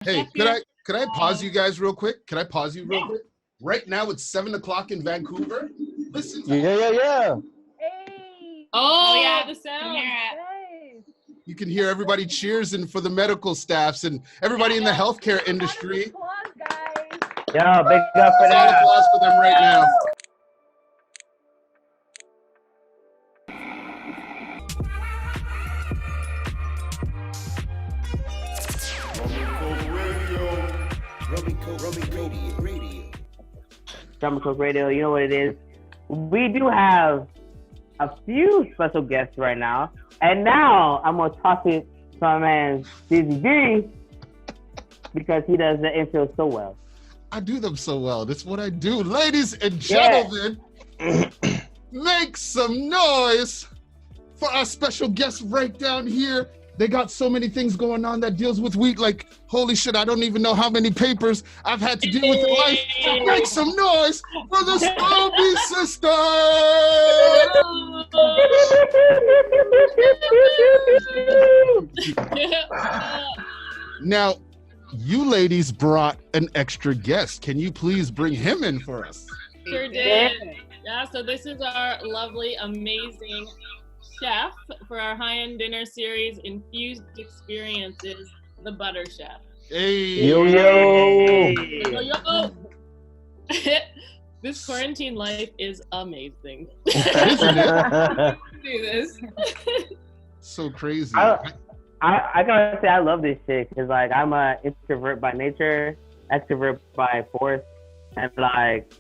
Hey, could I pause you guys real quick? Can I pause you real quick? Right now it's 7 o'clock in Vancouver. Listen to Yeah. Hey. Oh yeah, the Nice. sound. You can hear everybody cheersing for the medical staffs and everybody in the healthcare industry. Applause, guys. Yeah, big up for Round of that. applause for them right now. rumncokeradio, you know what it is. We do have a few special guests right now. And now I'm going to toss it to my man, Dizzy D, because he does the intro so well. I do them so well. That's what I do. Ladies and gentlemen, make some noise for our special guests right down here. They got so many things going on that deals with wheat. Like, holy shit, I don't even know how many papers I've had to deal with in life. So make some noise for the Stolbie sisters. Now, you ladies brought an extra guest. Can you please bring him in for us? Sure did. Yeah, so this is our lovely, amazing chef for our high-end dinner series, Infused Experiences, the Butter Chef. Hey. Yo. This quarantine life is amazing. Isn't it? Do this. So crazy. I gotta say, I love this shit because, like, I'm an introvert by nature, extrovert by force, and, like,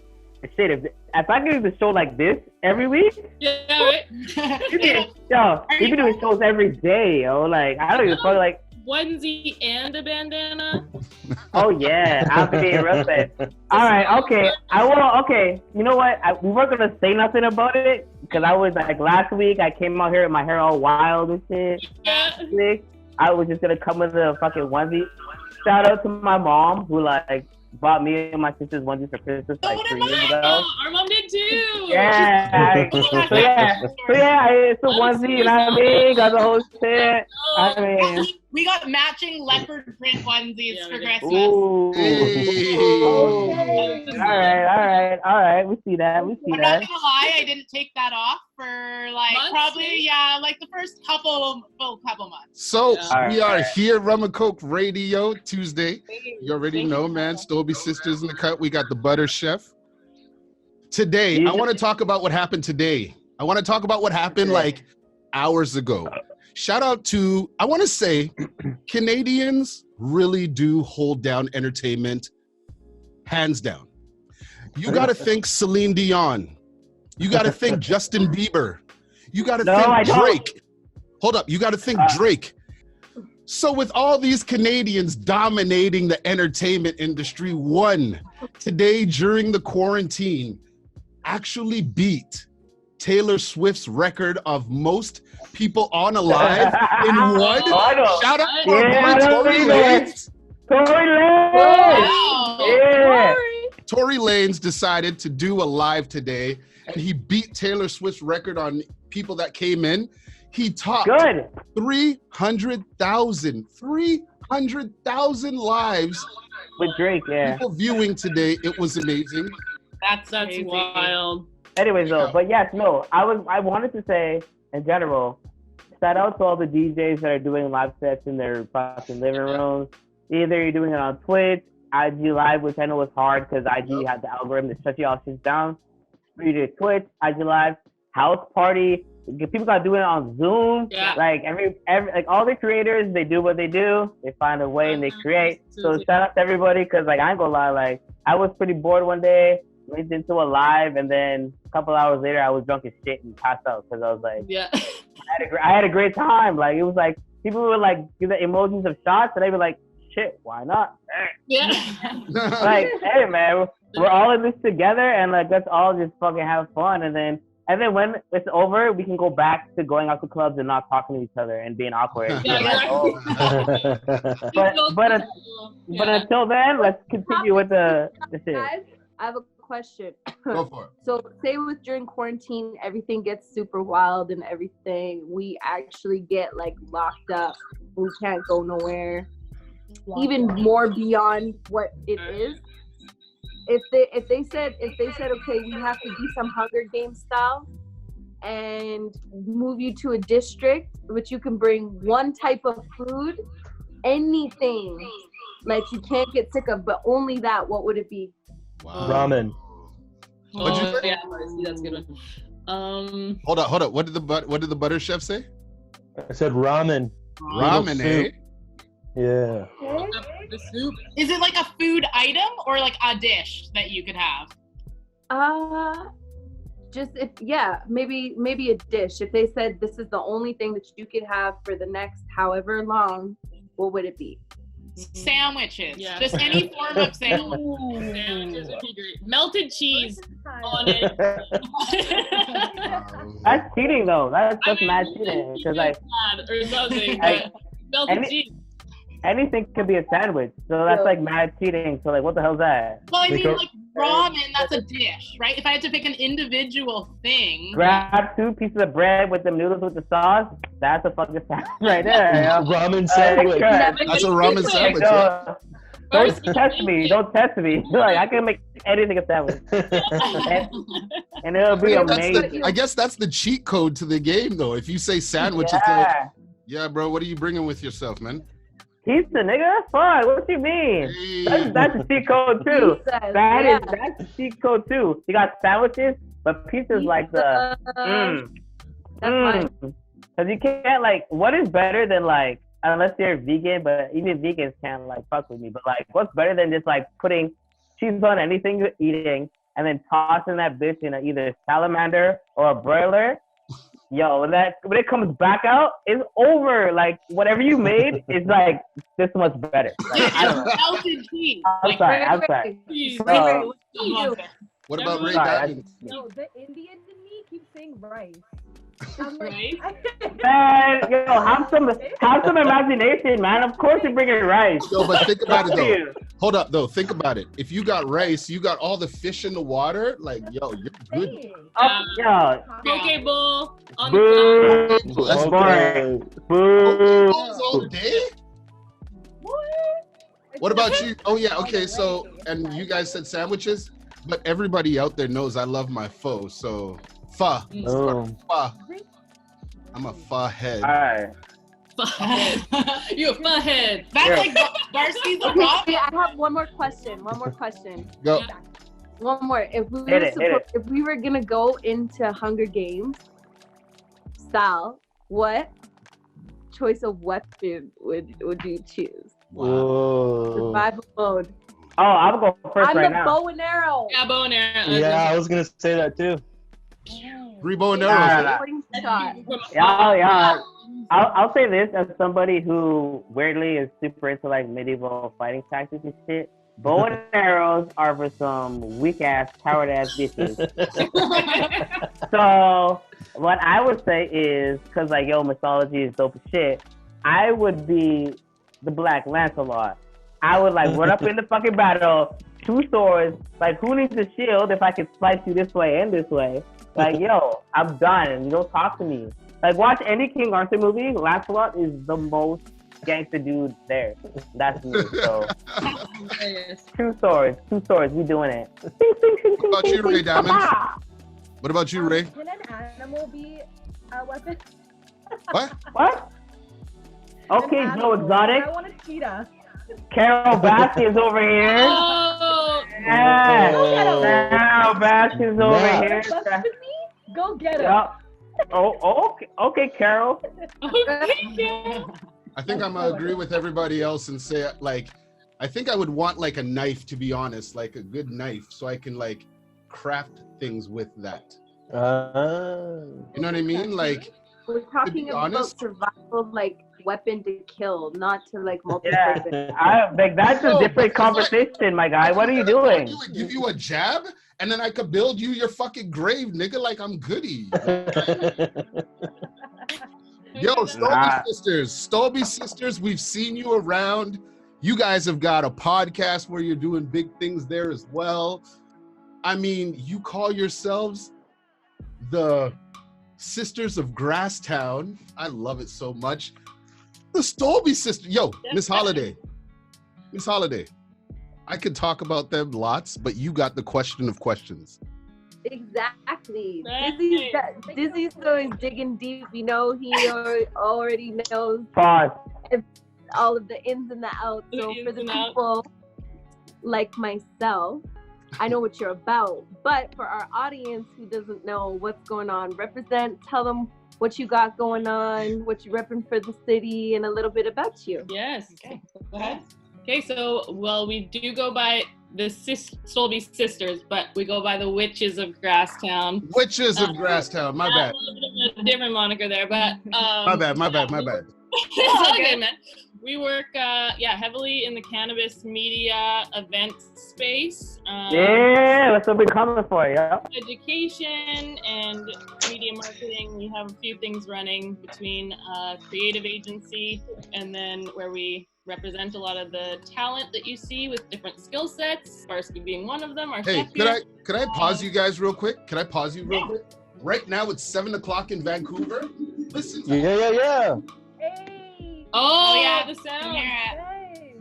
shit, if I could do the show like this every week, Yeah, right? you be doing shows every day, yo. Like, I don't even fuck, like, Onesie and a bandana. oh yeah, I'll be real fast. All right, okay, okay. You know what? We weren't gonna say nothing about it because I was like last week. I came out here with my hair all wild and shit. Yeah. I was just gonna come with a fucking onesie. Shout out to my mom who like bought me and my sister's onesies for Christmas like 3 years ago. Our mom did too. Yeah. So it's a onesie, you know what I mean? Got the whole shit. I mean. We got matching leopard print onesies for Christmas. Ooh. Hey. All right. We see that. I'm not gonna lie, I didn't take that off for like Months? probably like the first couple months. So we are Alright. here, Rum and Coke Radio Tuesday. You already know, man. Stolbie sisters in the cut. We got the Butter Chef. Today, I want to talk about what happened today. I want to talk about what happened like hours ago. Shout out to, I want to say, Canadians really do hold down entertainment, hands down. You got to think Celine Dion. You got to think Justin Bieber. You got to think Drake. Hold up, you got to think Drake. So with all these Canadians dominating the entertainment industry, one today during the quarantine actually beat Taylor Swift's record of most people on a live in one. Shout out to our boy Tory Lanez. Yeah. Tory Lanez decided to do a live today, and he beat Taylor Swift's record on people that came in. He topped 300,000 lives with Drake, people viewing today. It was amazing. That's wild. Anyways, though, but yes, no, I wanted to say in general, shout out to all the DJs that are doing live sets in their fucking living rooms. Either you're doing it on Twitch, IG Live, which I know is hard because IG had the algorithm to shut you all shit down. You do Twitch, IG Live, house party. People got doing it on Zoom. Yeah. Like every like all the creators, they do what they do. They find a way and they create. So shout out to everybody because like I ain't gonna lie, like I was pretty bored one day. Went into a live and then a couple hours later I was drunk as shit and passed out because I was like, I had a great time. Like it was like people would like give the emojis of shots and they were like, shit, why not? Yeah. Like, hey man, we're all in this together and like let's all just fucking have fun and then when it's over, we can go back to going out to clubs and not talking to each other and being awkward. But until then, let's continue with the shit. Guys, I have a question. Go for it. So say during quarantine, everything gets super wild and everything. We actually get like locked up. We can't go nowhere. even more beyond what it is. If they said okay, we have to do some Hunger Games style and move you to a district which you can bring one type of food, anything like you can't get sick of, but only that, what would it be? Wow. Ramen. Yeah, that's a good one. Hold up. What did the butter chef say? I said ramen. Ramen, eh? Yeah. The soup. Is it like a food item or like a dish that you could have? Maybe a dish. If they said this is the only thing that you could have for the next however long, what would it be? Sandwiches. Yeah. Just any form of sandwich. Sandwiches would be great. Melted cheese on it. That's cheating though. That's mad cheating. Because like or something. Melted cheese. anything can be a sandwich. So that's like mad cheating. So like, what the hell's that? Well, I mean, like ramen, that's a dish, right? If I had to pick an individual thing. Grab 2 pieces of bread with the noodles with the sauce. That's a fucking sandwich right there. Ramen sandwich. That's a ramen sandwich. Yeah. Don't test me. Don't test me. Like, I can make anything a sandwich. and it'll be amazing. I guess that's the cheat code to the game, though. If you say sandwich, it's like, yeah, bro, what are you bringing with yourself, man? Pizza, nigga. That's fine. What you mean? Hey. That's a cheat code too. That's a cheat code too. You got sandwiches, but pizza's like the Because you can't like. What is better than like? Unless you're vegan, but even vegans can't like fuck with me. But like, what's better than just like putting cheese on anything you're eating and then tossing that bitch in either salamander or a broiler? Yo, when it comes back out, it's over. Like whatever you made is like this much better. Like, I don't know. Melted cheese. I'm sorry. What about Rae Diamendz? No, the Indian in me keeps saying rice. Right? Man, yo, have some imagination, man. Of course you're bringing rice. Yo, but think about it though. Hold up though. Think about it. If you got rice, you got all the fish in the water. Like, yo, you're good. Yo. Poke bowl. Boo. That's boring. Boo. All day? What about you? Oh yeah. Okay. So, and you guys said sandwiches, but everybody out there knows I love my pho. So. Pho. Pho. I'm a pho head. All right. Pho head. You a pho head. That's like Darcy's a rock. I have one more question. Go. One more. If we were gonna go into Hunger Games style, what choice of weapon would you choose? Wow. Survival mode. Oh, I'm going first right now. I'm the bow and arrow. Yeah, bow and arrow. Yeah, I was gonna say that too. 3 bow and arrows. Yeah. I'll say this as somebody who weirdly is super into like medieval fighting tactics and shit. Bow and arrows are for some weak ass, coward ass bitches. So what I would say is, cause like mythology is dope as shit. I would be the Black Lancelot. I would like run up in the fucking battle, 2 swords. Like, who needs a shield if I can slice you this way and this way? Like, yo, I'm done. You don't talk to me. Like, watch any King Arthur movie. Lancelot is the most gangster dude there. That's me. So, 2 swords. We doing it. What about you, Rae Diamendz? What about you, Ray? Can an animal be a weapon? What? Okay, Joe Exotic. I want a cheetah. Carol Baskins over here. Oh, yeah. Carol Baskins over here. Go get him. Yep. Oh, okay, Carol. I think I'm gonna agree with everybody else and say, like, I think I would want like a knife, to be honest, like a good knife, so I can like craft things with that. You know what I mean? Like, we're talking about survival, like weapon to kill, not to like multi. Yeah, like that's a different conversation, my guy. What are you doing? I would give you a jab, and then I could build you your fucking grave, nigga. Like I'm goody. Yo, Stolbie sisters, we've seen you around. You guys have got a podcast where you're doing big things there as well. I mean, you call yourselves the Sisters of Grasstown. I love it so much. The Stolbie sisters. Yo, Miss Holiday, Miss Holiday, I could talk about them lots, but you got the question of questions. Exactly. Right. Dizzy's always digging deep. You know, he already knows Pause. all of the ins and the outs. So for the people like myself, I know what you're about. But for our audience who doesn't know what's going on, tell them what you got going on, what you're repping for the city, and a little bit about you. Yes. Okay. Go ahead. Okay, so, well, we do go by the Stolbie sisters, but we go by the Witches of Grasstown. Witches of Grasstown, my bad. A little bit of a different moniker there, but... my bad. It's all good, man. We work, heavily in the cannabis media event space. Yeah, that's what we're coming for, yeah. Education and media marketing. We have a few things running between creative agency and then where we represent a lot of the talent that you see with different skill sets, Farsky being one of them. Hey, could I pause you guys real quick? Can I pause you real quick? Right now it's 7 o'clock in Vancouver. Listen to Yeah. Hey! Oh yeah, the sound. Hey!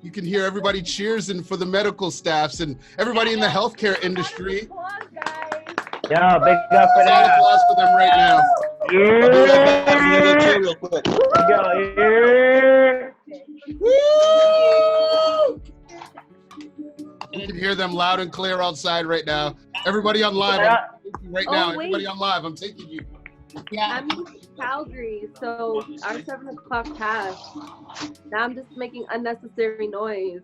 You can hear everybody cheersing for the medical staffs and everybody in the healthcare industry. Applause, guys. Yeah, big up for Round of that. applause for them right now. Yeah. Real quick. Yeah. Woo! You can hear them loud and clear outside right now. Everybody on live right now. Oh, wait. Everybody on live. I'm taking you. Yeah. I'm in Calgary, so our 7 o'clock passed. Now I'm just making unnecessary noise.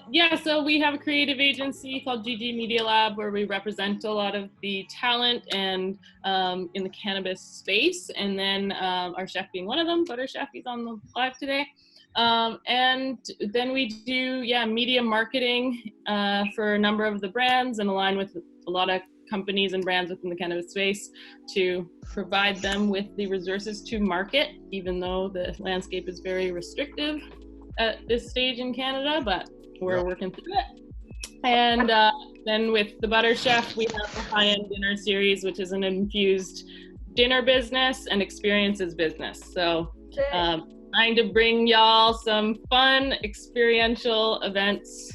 Yeah, so we have a creative agency called GG Media Lab where we represent a lot of the talent and in the cannabis space. And then our chef being one of them, Butter Chef, he's on the live today. And then we do, media marketing for a number of the brands and align with a lot of companies and brands within the cannabis space to provide them with the resources to market, even though the landscape is very restrictive at this stage in Canada, but we're working through it. And then with the Butter Chef, we have the high-end dinner series, which is an infused dinner business and experiences business. So trying to bring y'all some fun experiential events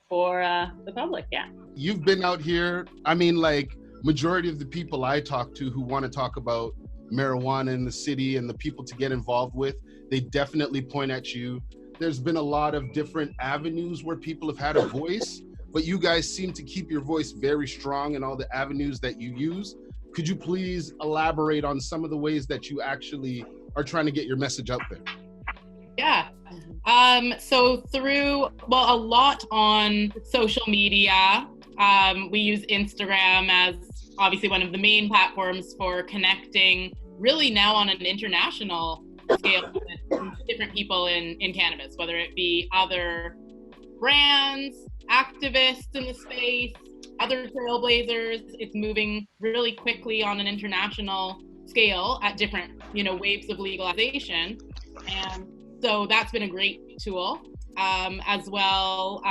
for the public, You've been out here. I mean, like, majority of the people I talk to who want to talk about marijuana in the city and the people to get involved with, they definitely point at you. There's been a lot of different avenues where people have had a voice, but you guys seem to keep your voice very strong in all the avenues that you use. Could you please elaborate on some of the ways that you actually are trying to get your message out there? Yeah. So through, a lot on social media. We use Instagram as obviously one of the main platforms for connecting really now on an international scale with different people in cannabis, whether it be other brands, activists in the space, other trailblazers. It's moving really quickly on an international scale at different, waves of legalization. And so that's been a great tool. As well,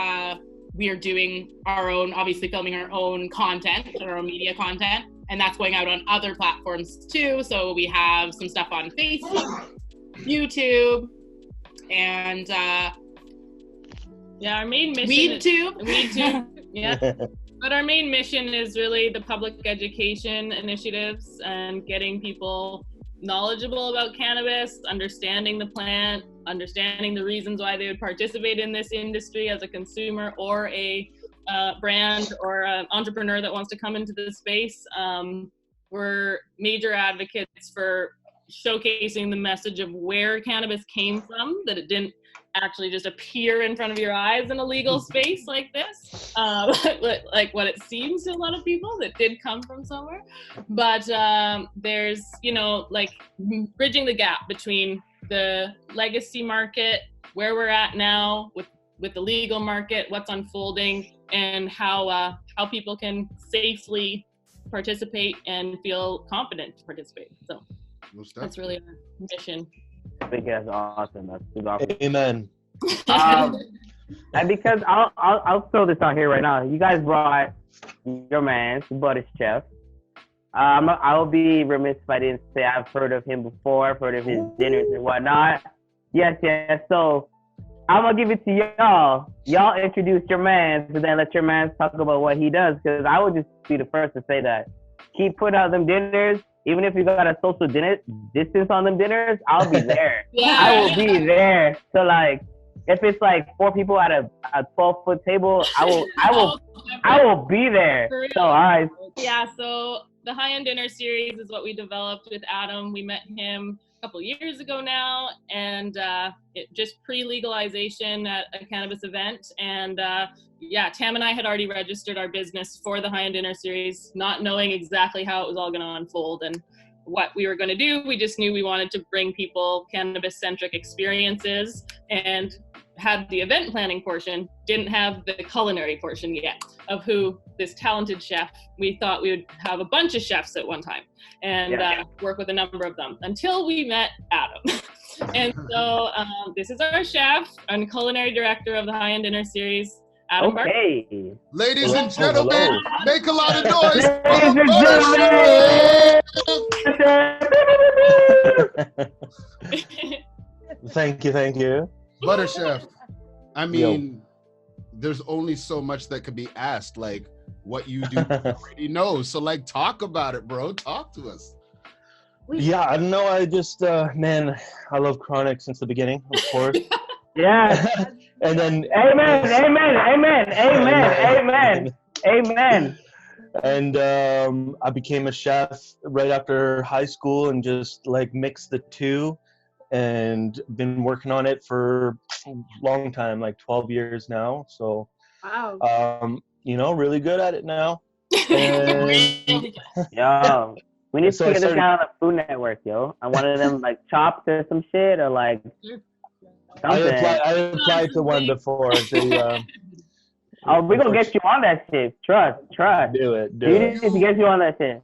we are doing our own, obviously filming our own content, our own media content, and that's going out on other platforms too. So we have some stuff on Facebook, YouTube, and our main mission WeedTube. Yeah. But our main mission is really the public education initiatives and getting people knowledgeable about cannabis, understanding the plant, understanding the reasons why they would participate in this industry as a consumer or a brand or an entrepreneur that wants to come into this space. We're major advocates for showcasing the message of where cannabis came from, that it didn't actually just appear in front of your eyes in a legal space like this, like what it seems to a lot of people, that did come from somewhere. But there's, like bridging the gap between the legacy market, where we're at now with the legal market, what's unfolding, and how people can safely participate and feel confident to participate. So that's really our mission. I think that's awesome. That's super awesome. Amen. And because I'll throw this out here right now. You guys brought your man, the Butter Chef. I'll be remiss if I didn't say I've heard of him before. I've heard of his dinners and whatnot. Yes. So I'm gonna give it to y'all. Y'all introduce your man, and then let your man talk about what he does. Because I would just be the first to say that. Keep putting out them dinners. Even if you got a social distance on them dinners, I'll be there. Yeah. I will be there. So like, if it's like 4 people at a 12-foot table, I will be there. So all right. Yeah. So the high-end dinner series is what we developed with Adam. We met him a couple years ago now, and it just pre-legalization at a cannabis event. And yeah, Tam and I had already registered our business for the high-end dinner series, not knowing exactly how it was all going to unfold and what we were going to do. We just knew we wanted to bring people cannabis-centric experiences and had the event planning portion, didn't have the culinary portion yet of who this talented chef. We thought we would have a bunch of chefs at one time and work with a number of them until we met Adam. And so this is our chef and culinary director of the high-end dinner series, Adam Barker. Okay. Ladies and gentlemen, make a lot of noise. Ladies and gentlemen. Thank you. Butter Chef. I mean, there's only so much that could be asked, like what you do already know. So like, talk about it, bro. Talk to us. Yeah, I don't know. I just, man, I love Chronic since the beginning, of course. Yeah. And then Amen. And I became a chef right after high school and just like mixed the two and been working on it for a long time, like 12 years now. So, Wow. you know, really good at it now. And, Yo, we need So to I get this started- guy on the Food Network, yo. I wanted them like chopped or some shit or like something. I applied to one before. They, Oh, we're gonna get you on that shit. Trust. do it. We need to get you on that shit.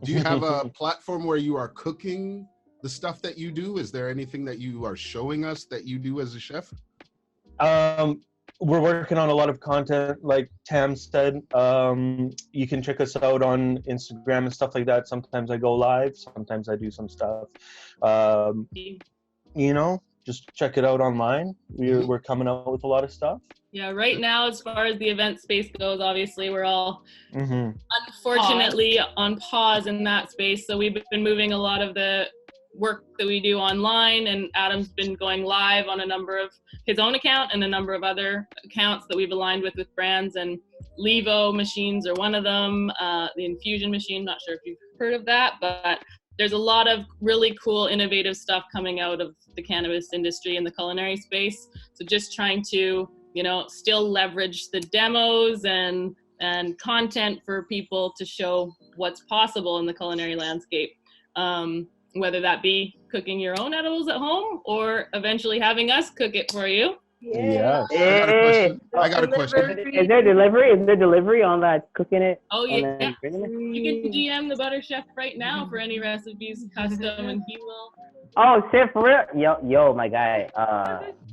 Do you have a platform where you are cooking the stuff that you do? Is there anything that you are showing us that you do as a chef? We're working on a lot of content, like Tam said. You can check us out on Instagram and stuff like that. Sometimes I go live, sometimes I do some stuff. You know, just check it out online. We're coming out with a lot of stuff. Yeah, right now, as far as the event space goes, obviously we're all unfortunately on pause in that space. So we've been moving a lot of the work that we do online, and Adam's been going live on a number of his own account and a number of other accounts that we've aligned with brands, and Levo machines are one of them. The infusion machine, not sure if you've heard of that, but there's a lot of really cool, innovative stuff coming out of the cannabis industry and the culinary space. So just trying to, you know, still leverage the demos and content for people to show what's possible in the culinary landscape. Whether that be cooking your own edibles at home or eventually having us cook it for you. Yeah. I got a question. Is there delivery on that cooking it? Oh yeah, and then bringing it? you can DM the Butter Chef right now for any recipes custom, and he will. Oh shit, for real? Yo, my guy.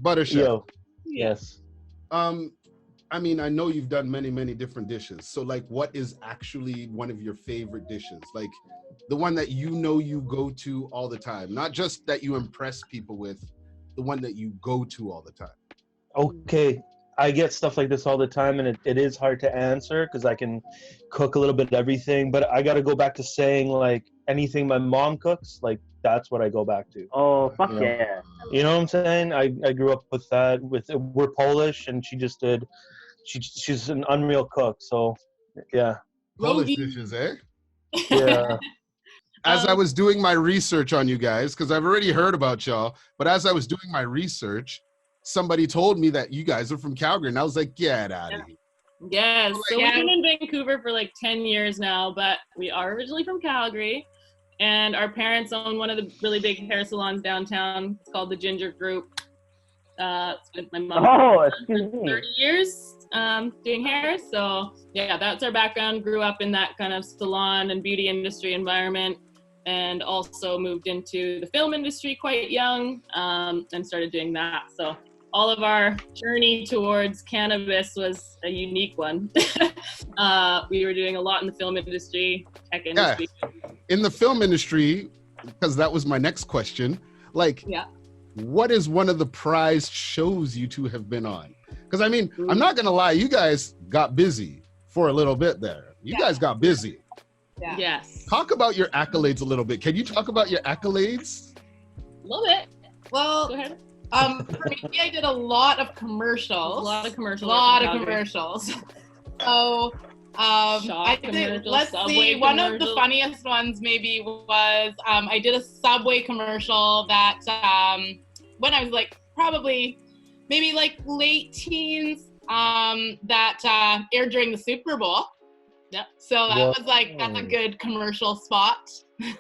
Butter Chef. Yo. Yes. I mean, I know you've done many, many different dishes. So like, what is actually one of your favorite dishes? Like the one that you know you go to all the time, not just that you impress people with, the one that you go to all the time. Okay. I get stuff like this all the time, and it is hard to answer because I can cook a little bit of everything, but I got to go back to saying like anything my mom cooks, like that's what I go back to. Oh, fuck You know? yeah. You know what I'm saying? I grew up with that. We're Polish, and she just did. She's an unreal cook. So, yeah. Polish dishes, eh? Yeah. As I was doing my research on you guys, because I've already heard about y'all, but as I was doing my research, somebody told me that you guys are from Calgary, and I was like, get out of here. Yes, so we've been in Vancouver for like 10 years now, but we are originally from Calgary, and our parents own one of the really big hair salons downtown. It's called the Ginger Group. It's been my mom for 30 years doing hair, so yeah, that's our background. Grew up in that kind of salon and beauty industry environment, and also moved into the film industry quite young, and started doing that. So all of our journey towards cannabis was a unique one. We were doing a lot in the film industry, tech industry. In the film industry, because that was my next question, like, what is one of the prized shows you two have been on? Because I mean, I'm not gonna lie, you guys got busy for a little bit there. You guys got busy. Yeah. Yes. Talk about your accolades a little bit. Can you talk about your accolades? A little bit. Well, Go ahead. for me, I did a lot of commercials. A lot of commercials. So, I did, commercials, let's Subway see, one of the commercials. funniest ones maybe was, I did a Subway commercial that, when I was like, probably, maybe like late teens, that aired during the Super Bowl. Yep. So that was like, that's a good commercial spot.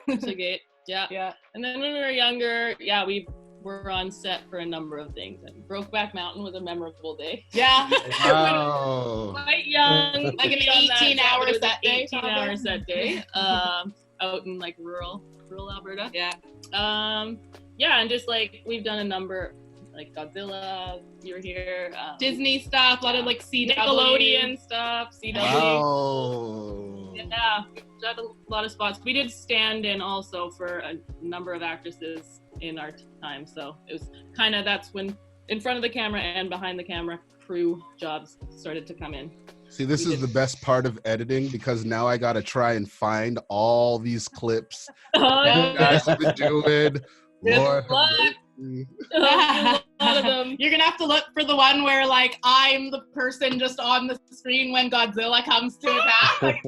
It's a good, yeah. Yeah. And then when we were younger, yeah, we were on set for a number of things. And Brokeback Mountain was a memorable day. Yeah. Wow. Quite young. Like an to be on that 18-hour it was set day, 18-hour set day. Out in like rural Alberta. Yeah. Yeah, and just like we've done a number, like Godzilla, you were here. Disney stuff, a lot of like CW. Nickelodeon stuff, CW. Wow. Yeah, we've done a lot of spots. We did stand in also for a number of actresses in our time. So it was kind of, that's when in front of the camera and behind the camera crew jobs started to come in. See, this is the best part of editing because now I got to try and find all these clips Oh, you guys have been doing. Good Lord have luck. mercy. a lot of them. You're gonna have to look for the one where like I'm the person just on the screen when Godzilla comes to attack. Like,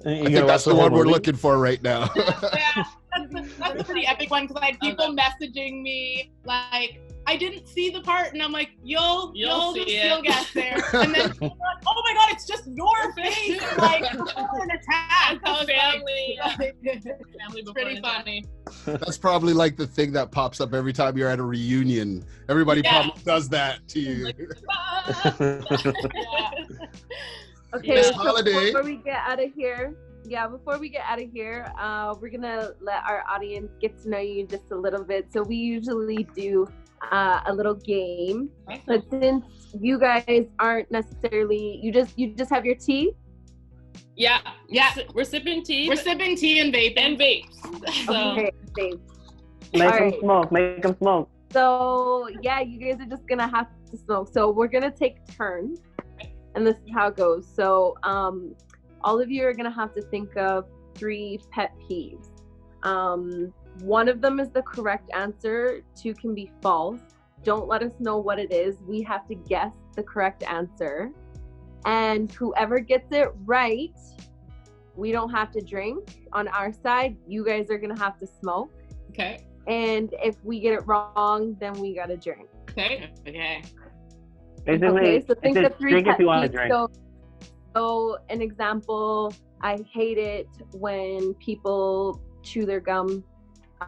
I think that's the one we're looking for right now. yeah, that's a pretty epic one because I had people messaging me like, I didn't see the part, and I'm like, you'll see just it. still get there. And then people are like, oh my god, it's just your face, and, like before an attack. That's how family. It's Family before pretty an attack. funny. That's probably like the thing that pops up every time you're at a reunion. Everybody Yeah. probably does that to you. Yeah. Okay, Miss so Holiday. before we get out of here, we're gonna let our audience get to know you just a little bit. So we usually do a little game, but since you guys aren't necessarily, you just have your tea. Yeah. Yeah. We're sipping tea. We're sipping tea and vaping. and vapes. So Okay, thanks. Make them Alright. smoke. Make them smoke. So yeah, you guys are just gonna have to smoke. So we're gonna take turns, and this is how it goes. So all of you are gonna have to think of 3 pet peeves. One of them is the correct answer. 2 can be false. Don't let us know what it is. We have to guess the correct answer. And whoever gets it right, we don't have to drink on our side. You guys are gonna have to smoke. Okay. And if we get it wrong, then we gotta drink. Okay. Basically, Okay, so think it's of just 3 drink if pet you want to peeves. drink. So an example, I hate it when people chew their gum.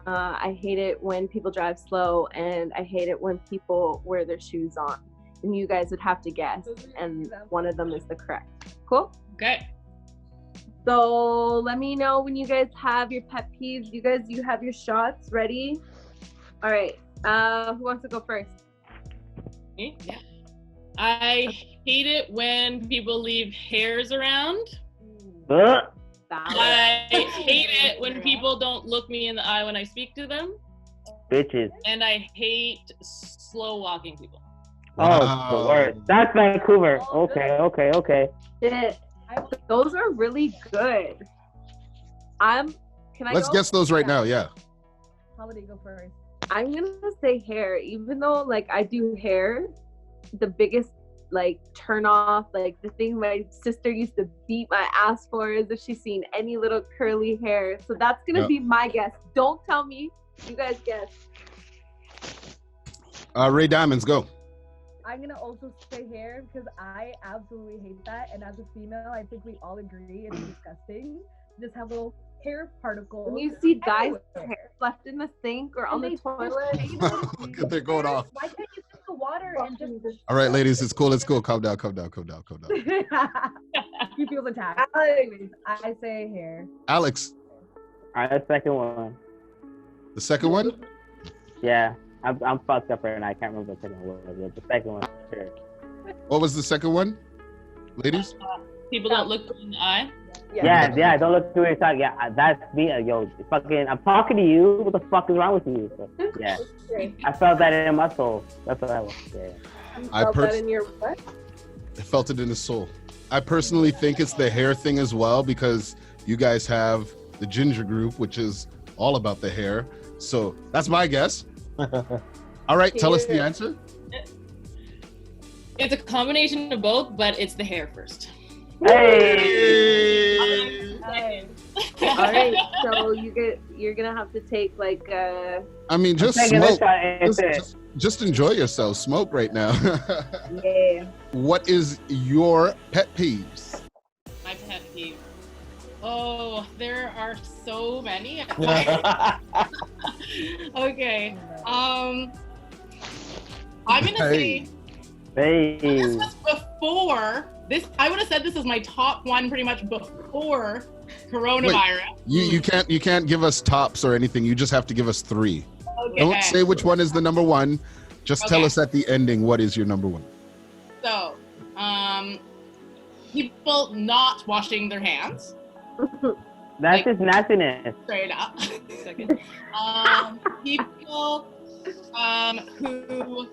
I hate it when people drive slow, and I hate it when people wear their shoes on. And you guys would have to guess, and one of them is the correct. Cool? Okay. So let me know when you guys have your pet peeves. You have your shots ready? All right. Who wants to go first? Me? Yeah. I hate it when people leave hairs around. Valid. I hate it when people don't look me in the eye when I speak to them. Bitches. And I hate slow walking people. Oh, the worst. That's Vancouver. Okay. Shit. Those are really good. Can I Let's go? guess those right now. Yeah. Holiday, go first. I'm gonna say hair, even though like I do hair. The biggest like turn off, like the thing my sister used to beat my ass for is if she's seen any little curly hair. So that's gonna be my guess. Don't tell me. You guys guess. Rae Diamendz, go. I'm gonna also say hair because I absolutely hate that, and as a female, I think we all agree it's disgusting. Just have little hair particles. When you see guys' everywhere. hair left in the sink or on the And they toilet. just- They're going off. Why can't you sip the water and just? All right, ladies, it's cool. Calm down. He feels attacked. Anyways, I say hair. Alex, All right, the second one. the second one? Yeah, I'm fucked up right now. I can't remember the second one. But the second one, sure. What was the second one? Ladies? People don't look me in the eye. Yeah, don't look through your side. Yeah, that's me. Yo, fucking, I'm talking to you. What the fuck is wrong with you? So, yeah, I felt that in my soul. That's what I was. Yeah. You felt that in your what? I felt it in the soul. I personally think it's the hair thing as well, because you guys have the ginger group, which is all about the hair. So that's my guess. All right, tell us the answer. It's a combination of both, but it's the hair first. Hey! All right, so you're gonna have to take like I mean, just smoke. Just enjoy yourself. Smoke right now. Yeah. What is your pet peeves? My pet peeve. Oh, there are so many. Okay. I'm gonna say. Hey. This was before this. I would have said this is my top one, pretty much before coronavirus. Wait, you can't give us tops or anything. You just have to give us 3. Okay. Don't say which one is the number 1. Just tell us at the ending what is your number 1. So, people not washing their hands. That's just nastiness. Straight up. Second. People who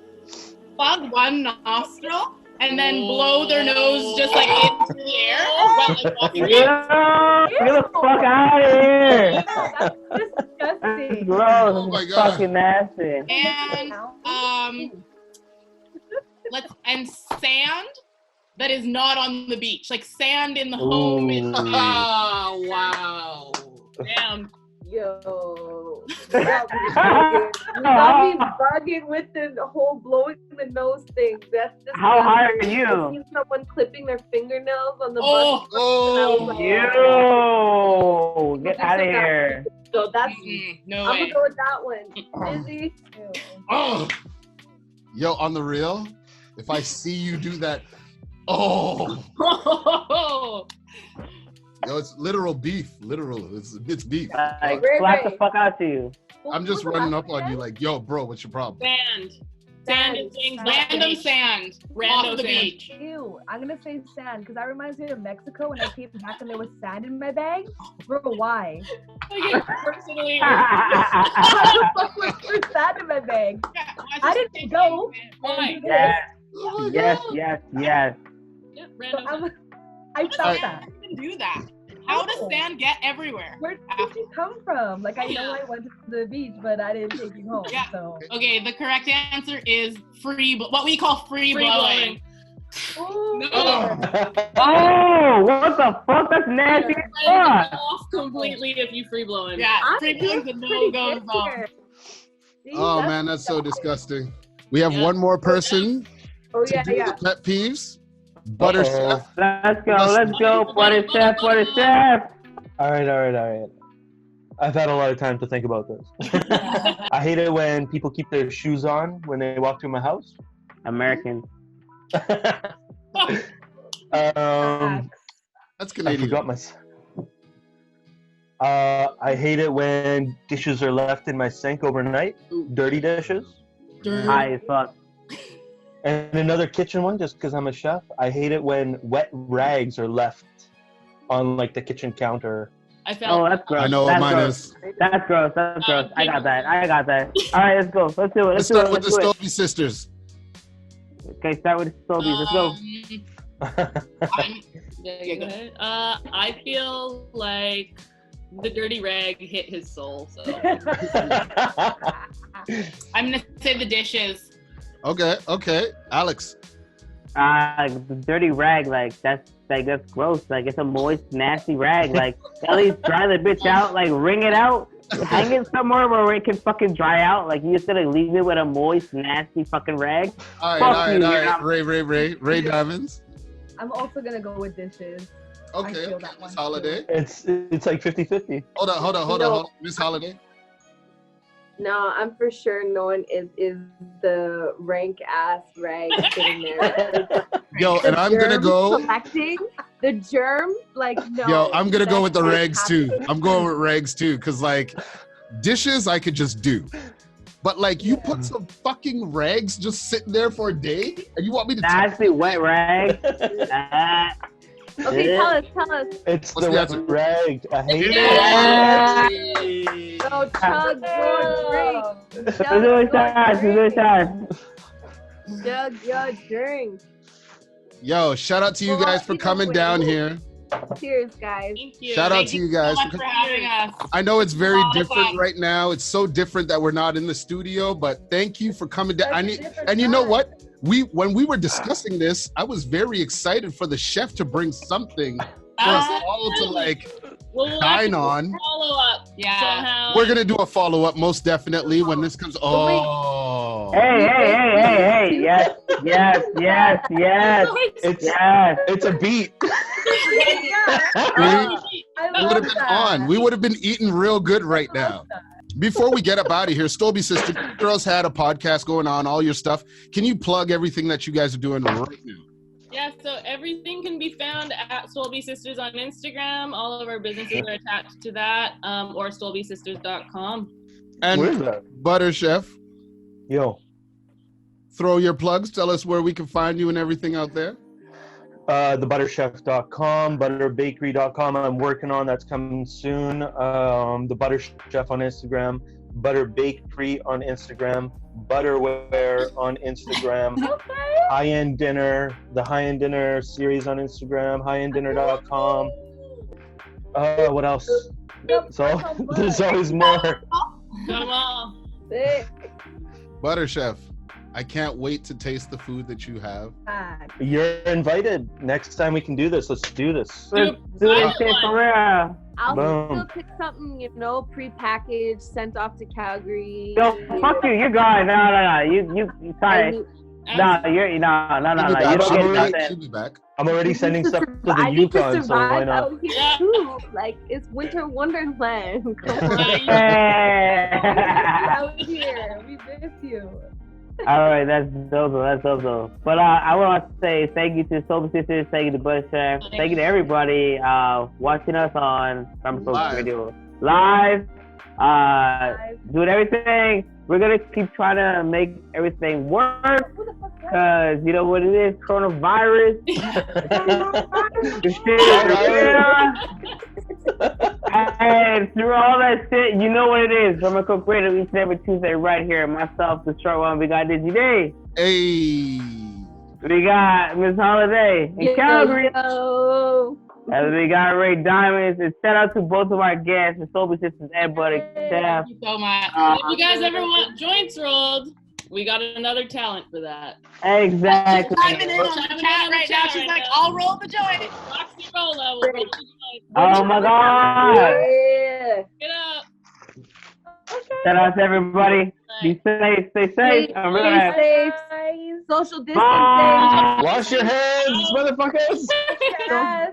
plug one nostril and then blow their nose just like into the air while like walking around. Get the fuck out of here! That's disgusting. Gross. Oh my God. Fucking nasty. And and sand that is not on the beach, like sand in the home. Oh, wow. Damn. Yo. You got me bugging with the whole blowing the nose thing. That's just How high are you? I've seen someone clipping their fingernails on the Oh. bus. And I was like, Yo, get out of here. So that's No I'm way. gonna go with that one. Dizzy. Oh. Yo, on the real, if I see you do that, oh. Yo, it's literal beef. Literal. It's beef. Like, Ray, slap Ray. the fuck out of you. I'm just running up on you like, yo, bro, what's your problem? Sand and things. Random sand Random off the sand. beach. Ew, I'm gonna say sand because that reminds me of Mexico when I came back and there was sand in my bag. Bro, why? I get personally. Why the fuck was there sand in my bag? I didn't go. Why? Yes, Oh my yes, God. yes. Yeah, So random. I felt that. Even do that. How does sand get everywhere? Where did you come from? Like, I know I went to the beach, but I didn't take you home. Yeah. So. Okay, the correct answer is what we call free blowing. Ooh. Oh. Oh, what the fuck? That's nasty as fuck. Off completely if you free blowing. Yeah, I'm free blowing's a no-go zone. Oh man, that's so disgusting. We have one more person Oh to yeah, do yeah. the pet peeves. Butter chef. Let's go, butter chef. All right. I've had a lot of time to think about this. I hate it when people keep their shoes on when they walk through my house. American. That's I Canadian. forgot my. I hate it when dishes are left in my sink overnight. Dirty dishes. High as fuck. And another kitchen one, just because I'm a chef. I hate it when wet rags are left on like the kitchen counter. I felt. Oh, that's gross. I know what That's mine gross. is. That's gross. I got that. All right, let's go. Let's do it. Let's start with the Stolbie sisters. Okay, start with the Stolbies. Let's go. Yeah, go ahead. I feel like the dirty rag hit his soul. So I'm gonna say the dishes. Okay. Alex. The dirty rag, that's gross. Like, it's a moist, nasty rag. Like, at least dry the bitch out. Like, wring it out. Hang it somewhere where it can fucking dry out. Like, you just gonna leave it with a moist, nasty fucking rag. All Fuck right. you, Rae Diamendz. I'm also gonna go with dishes. Okay, feel that one Miss too. Holiday. It's like 50-50. Hold on. Miss Holiday. No, I'm for sure knowing is the rank ass rag sitting there. Yo, and I'm gonna go. Collecting the germ, like no. Yo, I'm gonna go with the that rags can't too. happen. I'm going with rags too, cause like dishes I could just do, but like you put some fucking rags just sitting there for a day, and you want me to? Nasty wet rag. Okay, tell us. It's What's the the answer? rag. I hate Yeah. it. So chug your drink. Let's do a shot. Chug your drink. Yo, shout out to you guys for coming down here. Cheers, guys. Thank you. Shout out Thank to you you guys. so much for having us. I know it's very All the different fun. right now. It's so different that we're not in the studio, but thank you for coming down. That's a different And you know vibe. what? When we were discussing this, I was very excited for the chef to bring something for us all to like We'll dine have to on. follow up Yeah. somehow. We're gonna do a follow-up most definitely when this comes. Oh, Hey. Yes. It's a beat. I we would have love been that. on. We would have been eating real good right I love now. that. Before we get up out of here, Stolbie Sisters, you girls had a podcast going on, all your stuff. Can you plug everything that you guys are doing right now? Yeah, so everything can be found at Stolbie Sisters on Instagram. All of our businesses are attached to that, or stolbiesisters.com. And Where's that? Butter Chef, Yo. throw your plugs. Tell us where we can find you and everything out there. Thebutterchef.com, butterbakery.com. I'm working on that's coming soon. The Butter Chef on Instagram, Butter Bakery on Instagram, Butterware on Instagram, High End Dinner, the High End Dinner series on Instagram, highenddinner.com. What else? So there's always more. Come on. Sick. Butter Chef, I can't wait to taste the food that you have. You're invited. Next time we can do this. Let's do this. Let's do this shit for real. I'll Boom. still pick something, pre-packaged, sent off to Calgary. Yo, fuck you. You're gone. No. You sorry. No, you're no. You don't get She'll nothing. be back. I'm already sending stuff to the I need to Yukon, so why survive not? out here Yeah. too. Like, it's winter wonderland. Come on. Hey. Out here. We miss you. All right, that's dope. But I want to say thank you to Stolbie Sisters, thank you to Butter Chef, thank you to everybody watching us on rumncokeradio live. Doing everything. We're gonna keep trying to make everything work. Cause you know what it is, coronavirus. The shit is real. And through all that shit, you know what it is. rumncokeradio each and every Tuesday right here. Myself, the short one. We got Digi Day. Hey. We got Miss Holiday in Calgary. Yo. And we got Rae Diamendz. And shout out to both of our guests, the Stolbie Sisters and Buddy Chef. Thank you so much. If you guys ever want joints rolled, we got another talent for that. Exactly. Chiming in on the chat right now. She's like, I'll roll the joint. Roxy Rolla will roll the joint. Oh my God. Yeah. Get up. Shout out to everybody. Be safe. Stay safe. I'm really happy. Safe. Social distancing. Bye. Wash your hands, motherfuckers! Yes.